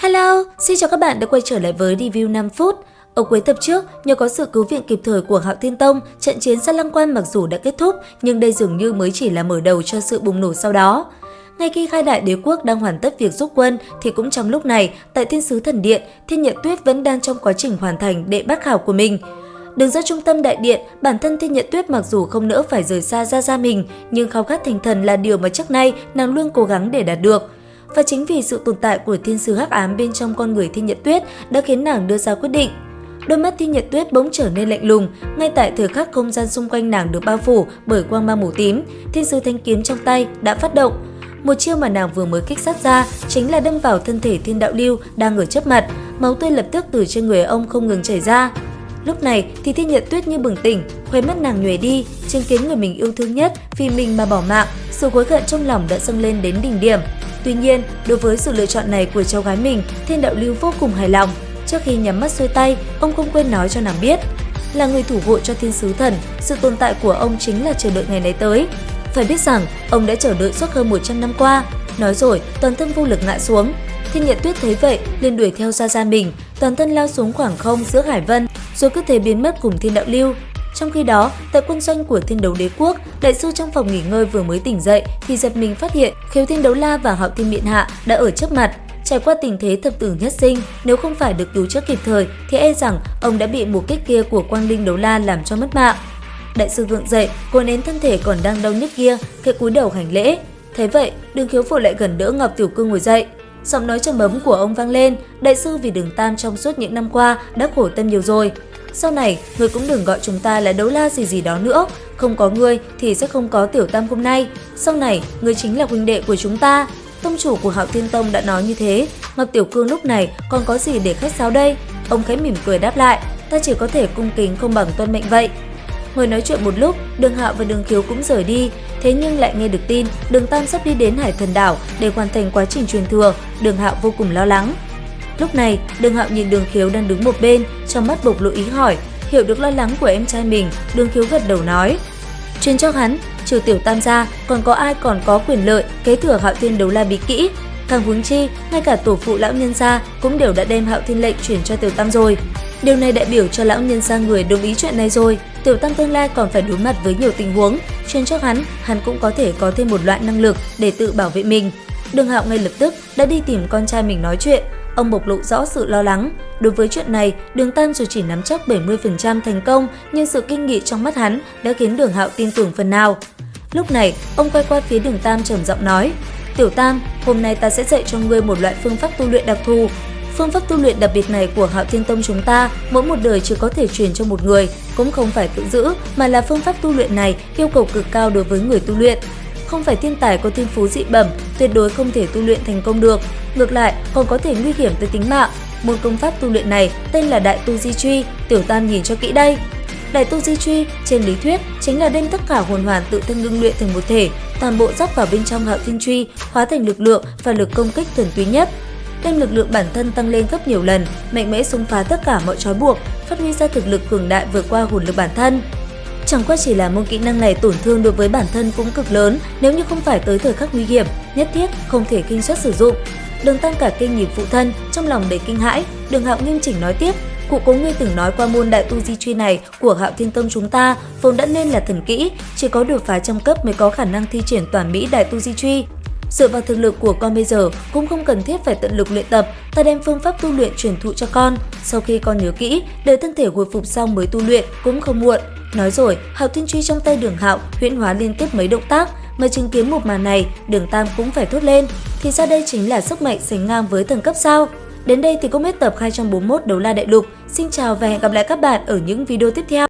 Hello, xin chào các bạn đã quay trở lại với review 5 phút. Ở cuối tập trước, nhờ có sự cứu viện kịp thời của Hạo Thiên Tông, trận chiến Sa Lăng Quan mặc dù đã kết thúc, nhưng đây dường như mới chỉ là mở đầu cho sự bùng nổ sau đó. Ngay khi Khai Đại Đế Quốc đang hoàn tất việc rút quân, thì cũng trong lúc này, tại Thiên Sứ Thần Điện, Thiên Nhật Tuyết vẫn đang trong quá trình hoàn thành đệ bát khảo của mình. Đứng giữa trung tâm đại điện, bản thân Thiên Nhật Tuyết mặc dù không nỡ phải rời xa Gia mình, nhưng khao khát thành thần là điều mà trước nay nàng luôn cố gắng để đạt được. Và chính vì sự tồn tại của thiên sứ hắc ám bên trong con người Thiên Nhật Tuyết đã khiến nàng đưa ra quyết định. Đôi mắt Thiên Nhật Tuyết bỗng trở nên lạnh lùng, ngay tại thời khắc không gian xung quanh nàng được bao phủ bởi quang mang màu tím, thiên sứ thanh kiếm trong tay đã phát động. Một chiêu mà nàng vừa mới kích sát ra chính là đâm vào thân thể Thiên Đạo Lưu đang ở trước mặt, máu tươi lập tức từ trên người ông không ngừng chảy ra. Lúc này thì Thiên Nhật Tuyết như bừng tỉnh, khóe mắt nàng nhoẻn đi, chứng kiến người mình yêu thương nhất vì mình mà bỏ mạng, sự hối hận trong lòng đã dâng lên đến đỉnh điểm. Tuy nhiên, đối với sự lựa chọn này của cháu gái mình, Thiên Đạo Lưu vô cùng hài lòng. Trước khi nhắm mắt xuôi tay, ông không quên nói cho nàng biết, là người thủ hộ cho Thiên Sứ Thần, sự tồn tại của ông chính là chờ đợi ngày này tới. Phải biết rằng, ông đã chờ đợi suốt hơn 100 năm qua. Nói rồi, toàn thân vô lực ngã xuống. Thiên Nhật Tuyết thấy vậy, liền đuổi theo Gia mình, toàn thân lao xuống khoảng không giữa hải vân, rồi cứ thế biến mất cùng Thiên Đạo Lưu. Trong khi đó, tại quân doanh của Thiên Đấu Đế Quốc, đại sư trong phòng nghỉ ngơi vừa mới tỉnh dậy thì giật mình phát hiện Khiếu Thiên Đấu La và Hạo Thiên Miện Hạ đã ở trước mặt. Trải qua tình thế thập tử nhất sinh, nếu không phải được cứu chữa kịp thời thì e rằng ông đã bị một kích kia của Quang Linh Đấu La làm cho mất mạng. Đại sư gượng dậy, cố nén thân thể còn đang đau nhức kia, khẽ cúi đầu hành lễ. Thế vậy, Đường Khiếu vội lại gần đỡ Ngọc Tiểu Cương ngồi dậy. Giọng nói trầm ấm của ông vang lên, đại sư vì Đường Tam trong suốt những năm qua đã khổ tâm nhiều rồi. Sau này, người cũng đừng gọi chúng ta là Đấu La gì đó nữa, không có ngươi thì sẽ không có Tiểu Tam hôm nay. Sau này, ngươi chính là huynh đệ của chúng ta. Tông chủ của Hạo Thiên Tông đã nói như thế, Ngọc Tiểu Cương lúc này còn có gì để khách sáo đây? Ông khẽ mỉm cười đáp lại, ta chỉ có thể cung kính không bằng tuân mệnh vậy. Ngồi nói chuyện một lúc, Đường Hạo và Đường Khiếu cũng rời đi, thế nhưng lại nghe được tin Đường Tam sắp đi đến Hải Thần Đảo để hoàn thành quá trình truyền thừa, Đường Hạo vô cùng lo lắng. Lúc này, Đường Hạo nhìn Đường Khiếu đang đứng một bên, trong mắt bộc lộ ý hỏi, hiểu được lo lắng của em trai mình, Đường Khiếu gật đầu nói: "Truyền cho hắn, trừ Tiểu Tam ra, còn có ai còn có quyền lợi kế thừa Hạo Thiên Đấu La bí kỹ? Càng huống chi, ngay cả tổ phụ lão nhân gia cũng đều đã đem Hạo Thiên lệnh chuyển cho Tiểu Tam rồi. Điều này đại biểu cho lão nhân gia người đồng ý chuyện này rồi. Tiểu Tam tương lai còn phải đối mặt với nhiều tình huống, truyền cho hắn cũng có thể có thêm một loại năng lực để tự bảo vệ mình." Đường Hạo ngay lập tức đã đi tìm con trai mình nói chuyện. Ông bộc lộ rõ sự lo lắng. Đối với chuyện này, Đường Tam dù chỉ nắm chắc 70% thành công, nhưng sự kinh nghị trong mắt hắn đã khiến Đường Hạo tin tưởng phần nào. Lúc này, ông quay qua phía Đường Tam trầm giọng nói: "Tiểu Tam, hôm nay ta sẽ dạy cho ngươi một loại phương pháp tu luyện đặc thù. Phương pháp tu luyện đặc biệt này của Hạo Thiên Tông chúng ta, mỗi một đời chỉ có thể truyền cho một người, cũng không phải tự giữ, mà là phương pháp tu luyện này yêu cầu cực cao đối với người tu luyện. Không phải thiên tài có thiên phú dị bẩm, tuyệt đối không thể tu luyện thành công được, ngược lại còn có thể nguy hiểm tới tính mạng. Môn công pháp tu luyện này tên là Đại Tu Di Truy, Tiểu Tam nhìn cho kỹ đây. Đại Tu Di Truy trên lý thuyết chính là đem tất cả hồn hoàn tự thân ngưng luyện thành một thể, toàn bộ dốc vào bên trong Hạo Thiên Truy, hóa thành lực lượng và lực công kích thuần túy nhất, đem lực lượng bản thân tăng lên gấp nhiều lần, mạnh mẽ xông phá tất cả mọi trói buộc, phát huy ra thực lực cường đại vượt qua hồn lực bản thân. Chẳng qua chỉ là môn kỹ năng này tổn thương đối với bản thân cũng cực lớn, nếu như không phải tới thời khắc nguy hiểm, nhất thiết không thể kinh suất sử dụng." Đường Tam cả kinh nhìn phụ thân, trong lòng đầy kinh hãi. Đường Hạo nghiêm chỉnh nói tiếp: "Cụ cố ngươi từng nói qua môn Đại Tu Di Truy này của Hạo Thiên Tông chúng ta vốn đã nên là thần kỹ, chỉ có đột phá trăm cấp mới có khả năng thi triển toàn mỹ Đại Tu Di Truy. Dựa vào thực lực của con bây giờ cũng không cần thiết phải tận lực luyện tập, ta đem phương pháp tu luyện truyền thụ cho con. Sau khi con nhớ kỹ, đợi thân thể hồi phục xong mới tu luyện cũng không muộn." Nói rồi, Hạo Thiên Truy trong tay Đường Hạo huyễn hóa liên tiếp mấy động tác, mà chứng kiến một màn này, Đường Tam cũng phải thốt lên, thì ra đây chính là sức mạnh sánh ngang với thần cấp sao? Đến đây thì cũng hết tập 241 Đấu La Đại Lục. Xin chào và hẹn gặp lại các bạn ở những video tiếp theo.